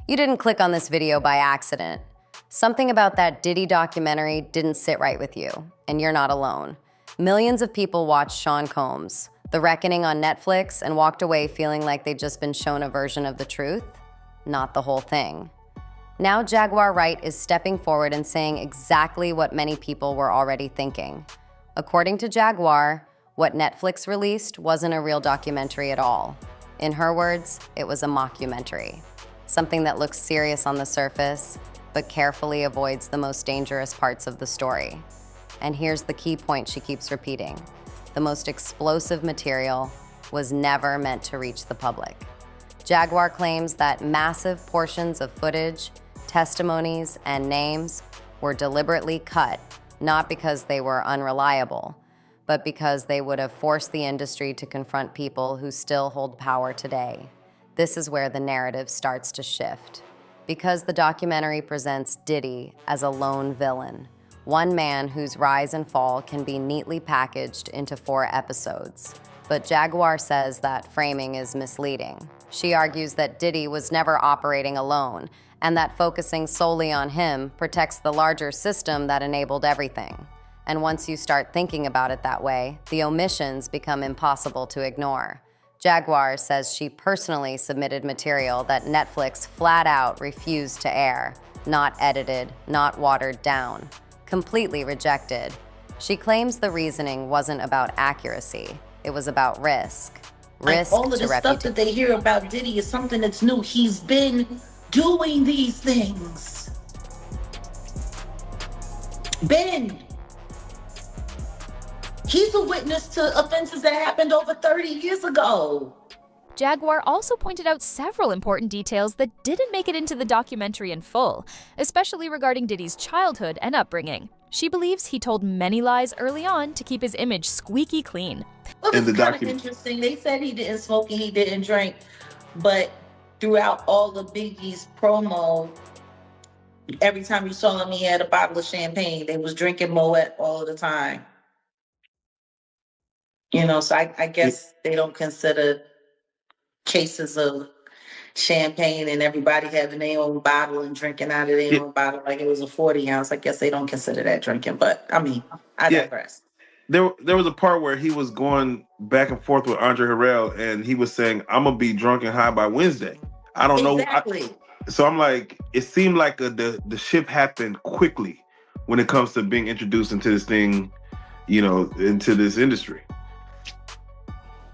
You didn't click on this video by accident. Something about that Diddy documentary didn't sit right with you, and you're not alone. Millions of people watched Sean Combs' The Reckoning on Netflix and walked away feeling like they'd just been shown a version of the truth, not the whole thing. Now Jaguar Wright is stepping forward and saying exactly what many people were already thinking. According to Jaguar, what Netflix released wasn't a real documentary at all. In her words, it was a mockumentary. Something that looks serious on the surface, but carefully avoids the most dangerous parts of the story. And here's the key point she keeps repeating. The most explosive material was never meant to reach the public. Jaguar claims that massive portions of footage, testimonies, and names were deliberately cut, not because they were unreliable, but because they would have forced the industry to confront people who still hold power today. This is where the narrative starts to shift. Because the documentary presents Diddy as a lone villain, one man whose rise and fall can be neatly packaged into 4 episodes. But Jaguar says that framing is misleading. She argues that Diddy was never operating alone, and that focusing solely on him protects the larger system that enabled everything. And once you start thinking about it that way, the omissions become impossible to ignore. Jaguar says she personally submitted material that Netflix flat out refused to air, not edited, not watered down, completely rejected. She claims the reasoning wasn't about accuracy, it was about risk. Risk all of the stuff that they hear about Diddy is something that's new. He's been doing these things. He's a witness to offenses that happened over 30 years ago. Jaguar also pointed out several important details that didn't make it into the documentary in full, especially regarding Diddy's childhood and upbringing. She believes he told many lies early on to keep his image squeaky clean. Well, it's kind of interesting. They said he didn't smoke and he didn't drink, but throughout all the Biggie's promo, every time you saw him, he had a bottle of champagne. They was drinking Moet all the time. You know, so I guess they don't consider cases of champagne and everybody having their own bottle and drinking out of their own bottle like it was a 40 ounce. I guess they don't consider that drinking, but I mean, I digress. There was a part where he was going back and forth with Andre Harrell and he was saying, I'm going to be drunk and high by Wednesday. I don't know. So I'm like, it seemed like the shift happened quickly when it comes to being introduced into this thing, you know, into this industry.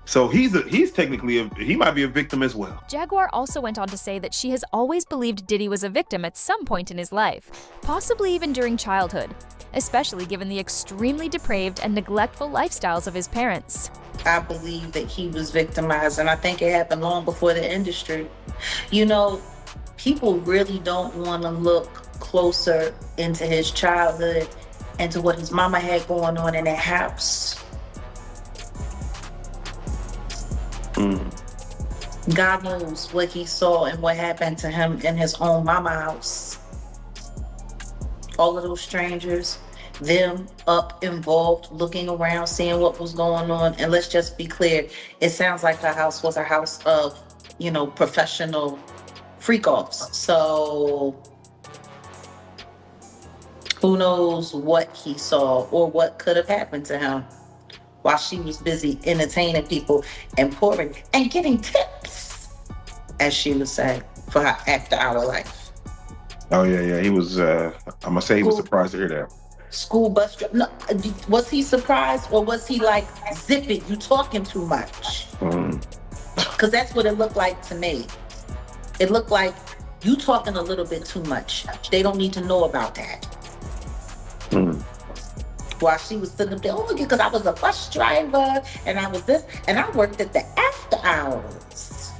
So he's technically, he might be a victim as well. Jaguar also went on to say that she has always believed Diddy was a victim at some point in his life, possibly even during childhood, especially given the extremely depraved and neglectful lifestyles of his parents. I believe that he was victimized, and I think it happened long before the industry. You know, people really don't want to look closer into his childhood and to what his mama had going on in that house. God knows what he saw and what happened to him in his own mama house. All of those strangers, them up involved, looking around, seeing what was going on. And let's just be clear, it sounds like her house was a house of, you know, professional freak-offs. So who knows what he saw or what could have happened to him while she was busy entertaining people and pouring and getting tips, as she would say, for her after-hour life. Oh, yeah. He was, I'm going to say he was surprised to hear that. School bus driver. No, was he surprised or was he like, zip it, you talking too much? Because that's what it looked like to me. It looked like you talking a little bit too much. They don't need to know about that. While she was sitting up there, oh, because I was a bus driver and I was this, and I worked at the after hours.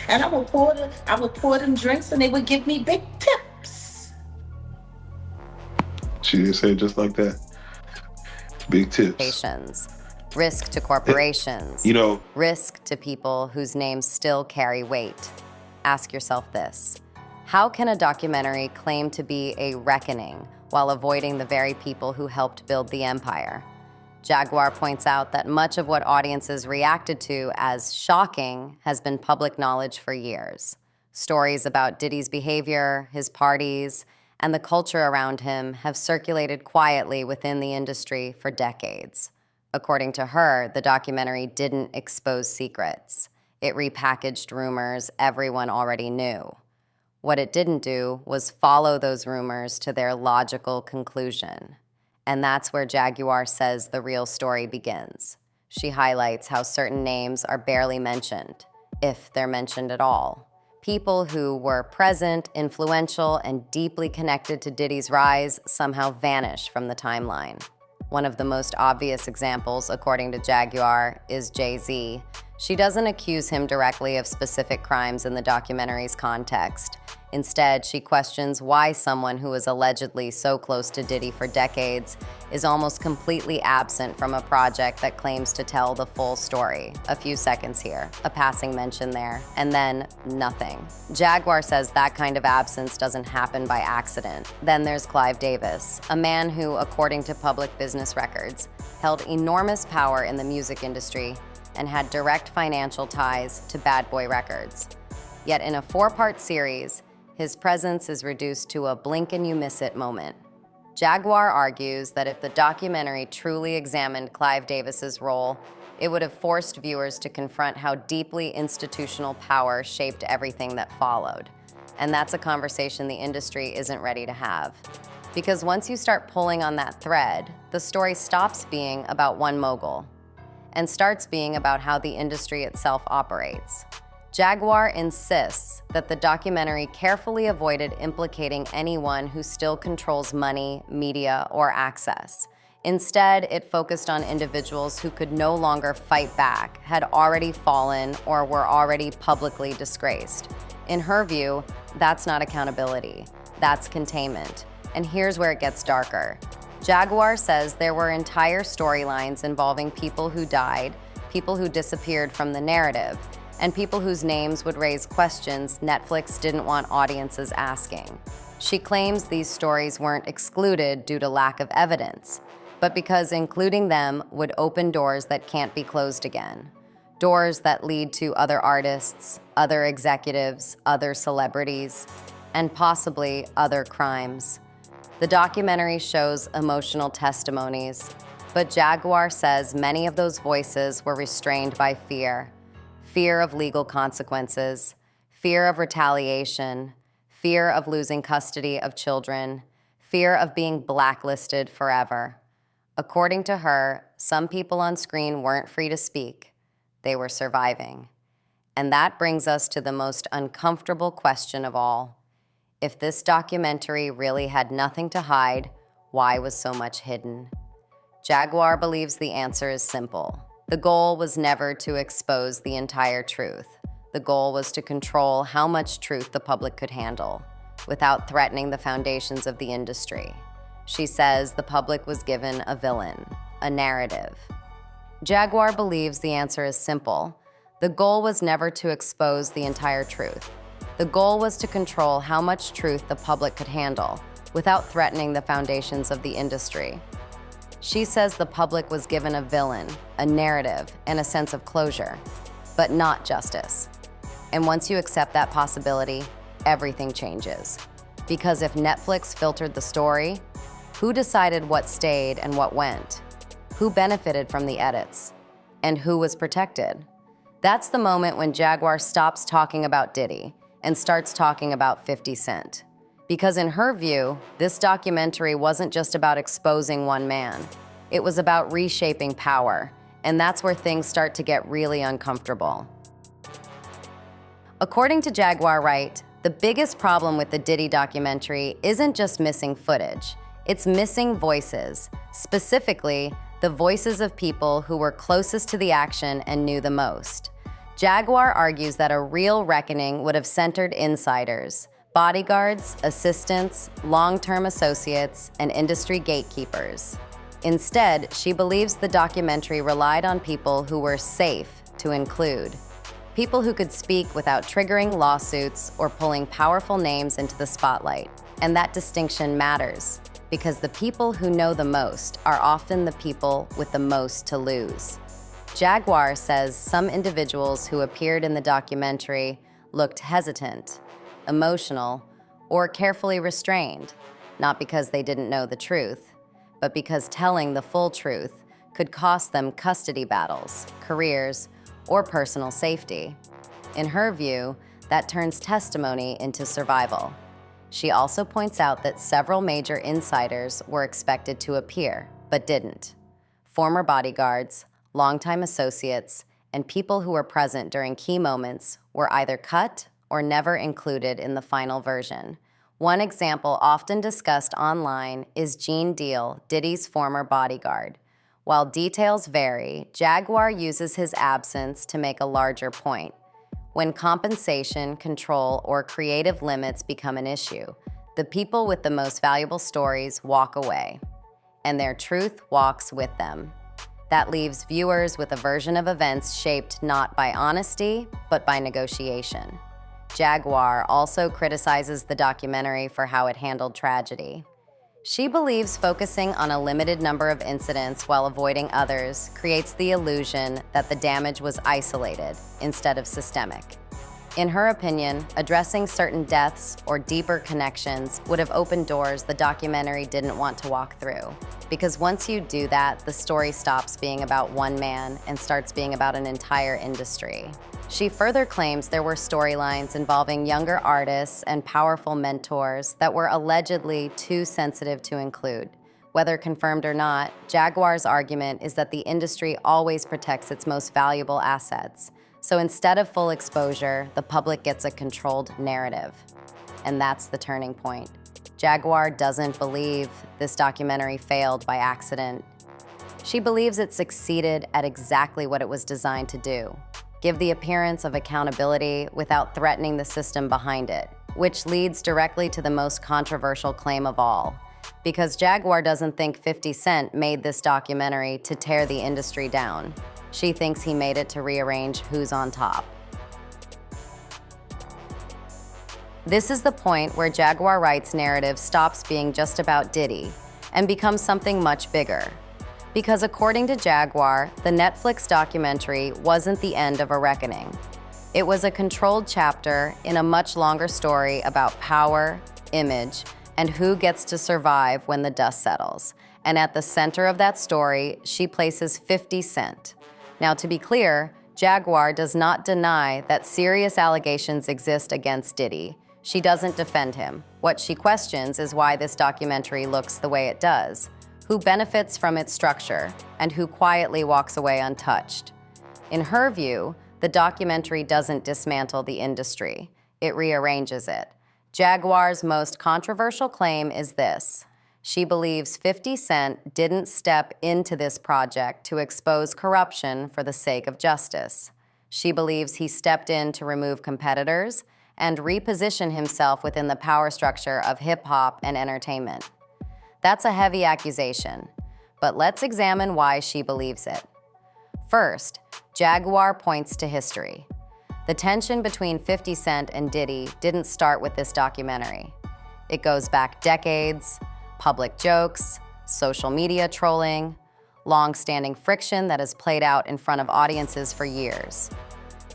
And I would pour them drinks and they would give me big tips. She did say it just like that. Big tips. Risk to corporations. You know, risk to people whose names still carry weight. Ask yourself this. How can a documentary claim to be a reckoning while avoiding the very people who helped build the empire? Jaguar points out that much of what audiences reacted to as shocking has been public knowledge for years. Stories about Diddy's behavior, his parties, and the culture around him have circulated quietly within the industry for decades. According to her, the documentary didn't expose secrets. It repackaged rumors everyone already knew. What it didn't do was follow those rumors to their logical conclusion. And that's where Jaguar says the real story begins. She highlights how certain names are barely mentioned, if they're mentioned at all. People who were present, influential, and deeply connected to Diddy's rise somehow vanish from the timeline. One of the most obvious examples, according to Jaguar, is Jay-Z. She doesn't accuse him directly of specific crimes in the documentary's context. Instead, she questions why someone who was allegedly so close to Diddy for decades is almost completely absent from a project that claims to tell the full story. A few seconds here, a passing mention there, and then nothing. Jaguar says that kind of absence doesn't happen by accident. Then there's Clive Davis, a man who, according to public business records, held enormous power in the music industry and had direct financial ties to Bad Boy Records. Yet in a 4-part series, his presence is reduced to a blink-and-you-miss-it moment. Jaguar argues that if the documentary truly examined Clive Davis's role, it would have forced viewers to confront how deeply institutional power shaped everything that followed. And that's a conversation the industry isn't ready to have. Because once you start pulling on that thread, the story stops being about one mogul and starts being about how the industry itself operates. Jaguar insists that the documentary carefully avoided implicating anyone who still controls money, media, or access. Instead, it focused on individuals who could no longer fight back, had already fallen, or were already publicly disgraced. In her view, that's not accountability, that's containment. And here's where it gets darker. Jaguar says there were entire storylines involving people who died, people who disappeared from the narrative, and people whose names would raise questions Netflix didn't want audiences asking. She claims these stories weren't excluded due to lack of evidence, but because including them would open doors that can't be closed again. Doors that lead to other artists, other executives, other celebrities, and possibly other crimes. The documentary shows emotional testimonies, but Jaguar says many of those voices were restrained by fear. Fear of legal consequences, fear of retaliation, fear of losing custody of children, fear of being blacklisted forever. According to her, some people on screen weren't free to speak. They were surviving. And that brings us to the most uncomfortable question of all. If this documentary really had nothing to hide, why was so much hidden? Jaguar believes the answer is simple. The goal was never to expose the entire truth. The goal was to control how much truth the public could handle, without threatening the foundations of the industry. She says the public was given a villain, a narrative. Jaguar believes the answer is simple. The goal was never to expose the entire truth. The goal was to control how much truth the public could handle, without threatening the foundations of the industry. She says the public was given a villain, a narrative, and a sense of closure, but not justice. And once you accept that possibility, everything changes. Because if Netflix filtered the story, who decided what stayed and what went? Who benefited from the edits? And who was protected? That's the moment when Jaguar stops talking about Diddy and starts talking about 50 Cent. Because in her view, this documentary wasn't just about exposing one man. It was about reshaping power, and that's where things start to get really uncomfortable. According to Jaguar Wright, the biggest problem with the Diddy documentary isn't just missing footage, it's missing voices, specifically the voices of people who were closest to the action and knew the most. Jaguar argues that a real reckoning would have centered insiders, bodyguards, assistants, long-term associates, and industry gatekeepers. Instead, she believes the documentary relied on people who were safe to include. People who could speak without triggering lawsuits or pulling powerful names into the spotlight. And that distinction matters, because the people who know the most are often the people with the most to lose. Jaguar says some individuals who appeared in the documentary looked hesitant, emotional, or carefully restrained, not because they didn't know the truth, but because telling the full truth could cost them custody battles, careers, or personal safety. In her view, that turns testimony into survival. She also points out that several major insiders were expected to appear, but didn't. Former bodyguards, longtime associates, and people who were present during key moments were either cut or never included in the final version. One example often discussed online is Gene Deal, Diddy's former bodyguard. While details vary, Jaguar uses his absence to make a larger point. When compensation, control, or creative limits become an issue, the people with the most valuable stories walk away, and their truth walks with them. That leaves viewers with a version of events shaped not by honesty, but by negotiation. Jaguar also criticizes the documentary for how it handled tragedy. She believes focusing on a limited number of incidents while avoiding others creates the illusion that the damage was isolated instead of systemic. In her opinion, addressing certain deaths or deeper connections would have opened doors the documentary didn't want to walk through. Because once you do that, the story stops being about one man and starts being about an entire industry. She further claims there were storylines involving younger artists and powerful mentors that were allegedly too sensitive to include. Whether confirmed or not, Jaguar's argument is that the industry always protects its most valuable assets. So instead of full exposure, the public gets a controlled narrative. And that's the turning point. Jaguar doesn't believe this documentary failed by accident. She believes it succeeded at exactly what it was designed to do: give the appearance of accountability without threatening the system behind it, which leads directly to the most controversial claim of all. Because Jaguar doesn't think 50 Cent made this documentary to tear the industry down. She thinks he made it to rearrange who's on top. This is the point where Jaguar Wright's narrative stops being just about Diddy and becomes something much bigger. Because according to Jaguar, the Netflix documentary wasn't the end of a reckoning. It was a controlled chapter in a much longer story about power, image, and who gets to survive when the dust settles. And at the center of that story, she places 50 Cent. Now, to be clear, Jaguar does not deny that serious allegations exist against Diddy. She doesn't defend him. What she questions is why this documentary looks the way it does, who benefits from its structure, and who quietly walks away untouched. In her view, the documentary doesn't dismantle the industry, it rearranges it. Jaguar's most controversial claim is this: she believes 50 Cent didn't step into this project to expose corruption for the sake of justice. She believes he stepped in to remove competitors and reposition himself within the power structure of hip-hop and entertainment. That's a heavy accusation, but let's examine why she believes it. First, Jaguar points to history. The tension between 50 Cent and Diddy didn't start with this documentary. It goes back decades: public jokes, social media trolling, long-standing friction that has played out in front of audiences for years.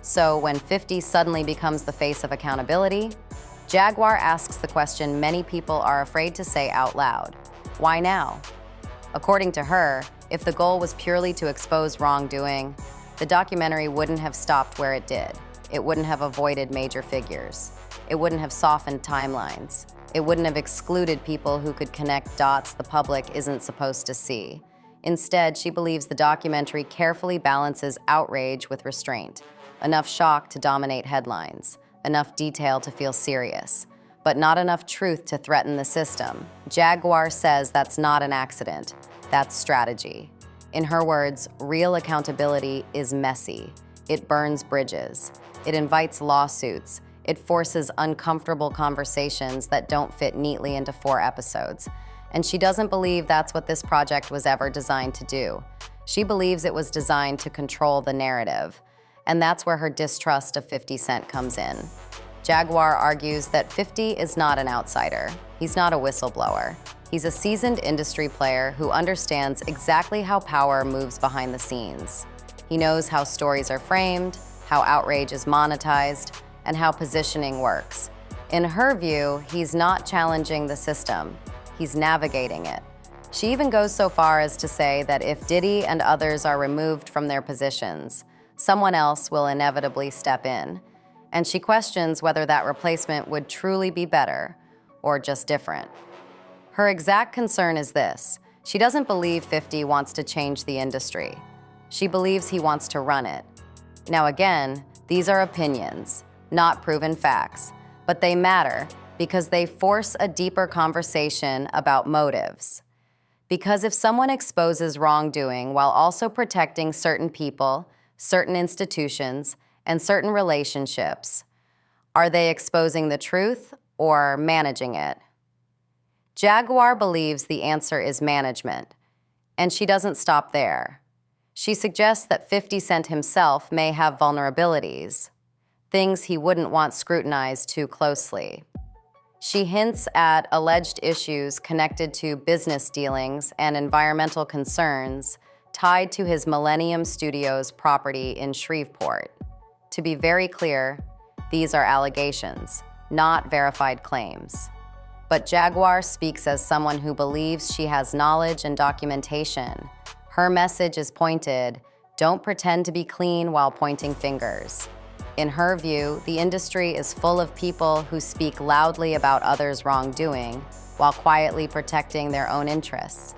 So when 50 suddenly becomes the face of accountability, Jaguar asks the question many people are afraid to say out loud: why now? According to her, if the goal was purely to expose wrongdoing, the documentary wouldn't have stopped where it did. It wouldn't have avoided major figures. It wouldn't have softened timelines. It wouldn't have excluded people who could connect dots the public isn't supposed to see. Instead, she believes the documentary carefully balances outrage with restraint, enough shock to dominate headlines, enough detail to feel serious, but not enough truth to threaten the system. Jaguar says that's not an accident, that's strategy. In her words, real accountability is messy. It burns bridges. It invites lawsuits. It forces uncomfortable conversations that don't fit neatly into 4 episodes. And she doesn't believe that's what this project was ever designed to do. She believes it was designed to control the narrative. And that's where her distrust of 50 Cent comes in. Jaguar argues that 50 is not an outsider. He's not a whistleblower. He's a seasoned industry player who understands exactly how power moves behind the scenes. He knows how stories are framed, how outrage is monetized, and how positioning works. In her view, he's not challenging the system, he's navigating it. She even goes so far as to say that if Diddy and others are removed from their positions, someone else will inevitably step in. And she questions whether that replacement would truly be better or just different. Her exact concern is this: she doesn't believe 50 wants to change the industry. She believes he wants to run it. Now again, these are opinions, not proven facts, but they matter because they force a deeper conversation about motives. Because if someone exposes wrongdoing while also protecting certain people, certain institutions, and certain relationships, are they exposing the truth or managing it? Jaguar believes the answer is management, and she doesn't stop there. She suggests that 50 Cent himself may have vulnerabilities, things he wouldn't want scrutinized too closely. She hints at alleged issues connected to business dealings and environmental concerns tied to his Millennium Studios property in Shreveport. To be very clear, these are allegations, not verified claims. But Jaguar speaks as someone who believes she has knowledge and documentation. Her message is pointed: don't pretend to be clean while pointing fingers. In her view, the industry is full of people who speak loudly about others' wrongdoing while quietly protecting their own interests.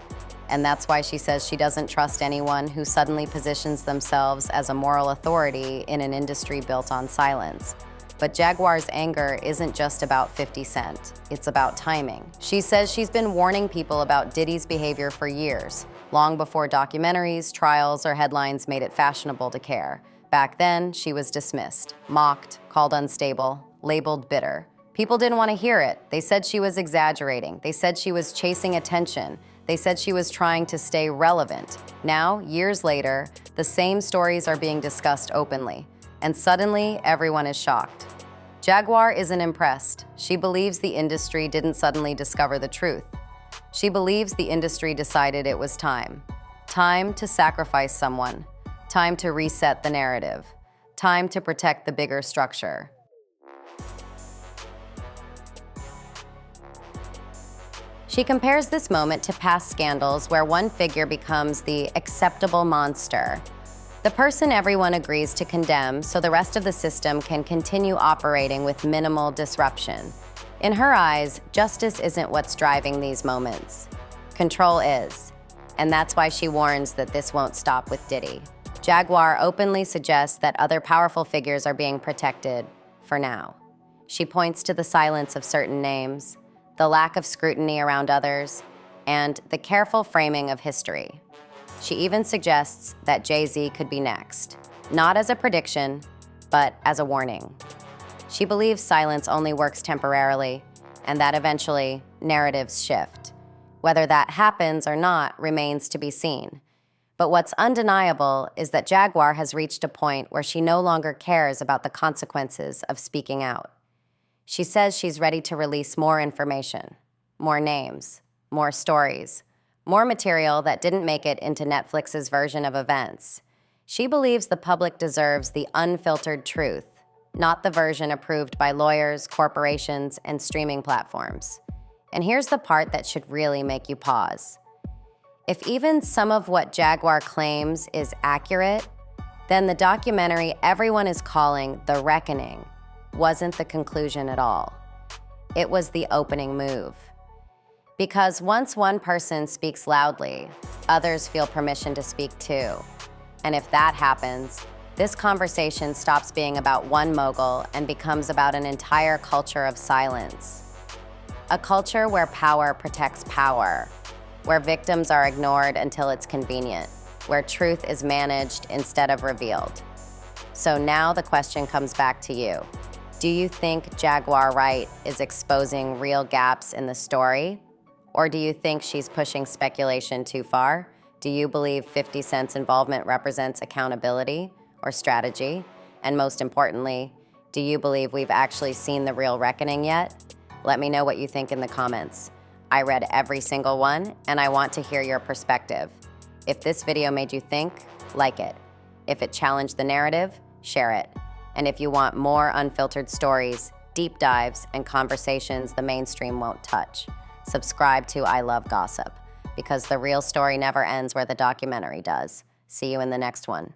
And that's why she says she doesn't trust anyone who suddenly positions themselves as a moral authority in an industry built on silence. But Jaguar's anger isn't just about 50 Cent, it's about timing. She says she's been warning people about Diddy's behavior for years, long before documentaries, trials, or headlines made it fashionable to care. Back then, she was dismissed, mocked, called unstable, labeled bitter. People didn't want to hear it. They said she was exaggerating. They said she was chasing attention. They said she was trying to stay relevant. Now, years later, the same stories are being discussed openly, and suddenly everyone is shocked. Jaguar isn't impressed. She believes the industry didn't suddenly discover the truth. She believes the industry decided it was time. Time to sacrifice someone. Time to reset the narrative. Time to protect the bigger structure. She compares this moment to past scandals where one figure becomes the acceptable monster, the person everyone agrees to condemn so the rest of the system can continue operating with minimal disruption. In her eyes, justice isn't what's driving these moments. Control is. And that's why she warns that this won't stop with Diddy. Jaguar openly suggests that other powerful figures are being protected, for now. She points to the silence of certain names, the lack of scrutiny around others, and the careful framing of history. She even suggests that Jay-Z could be next, not as a prediction, but as a warning. She believes silence only works temporarily, and that eventually narratives shift. Whether that happens or not remains to be seen. But what's undeniable is that Jaguar has reached a point where she no longer cares about the consequences of speaking out. She says she's ready to release more information, more names, more stories, more material that didn't make it into Netflix's version of events. She believes the public deserves the unfiltered truth, not the version approved by lawyers, corporations, and streaming platforms. And here's the part that should really make you pause. If even some of what Jaguar claims is accurate, then the documentary everyone is calling The Reckoning wasn't the conclusion at all. It was the opening move. Because once one person speaks loudly, others feel permission to speak too. And if that happens, this conversation stops being about one mogul and becomes about an entire culture of silence. A culture where power protects power, where victims are ignored until it's convenient, where truth is managed instead of revealed. So now the question comes back to you. Do you think Jaguar Wright is exposing real gaps in the story? Or do you think she's pushing speculation too far? Do you believe 50 Cent's involvement represents accountability or strategy? And most importantly, do you believe we've actually seen the real reckoning yet? Let me know what you think in the comments. I read every single one, and I want to hear your perspective. If this video made you think, like it. If it challenged the narrative, share it. And if you want more unfiltered stories, deep dives, and conversations the mainstream won't touch. Subscribe to I Love Gossip, because the real story never ends where the documentary does. See you in the next one.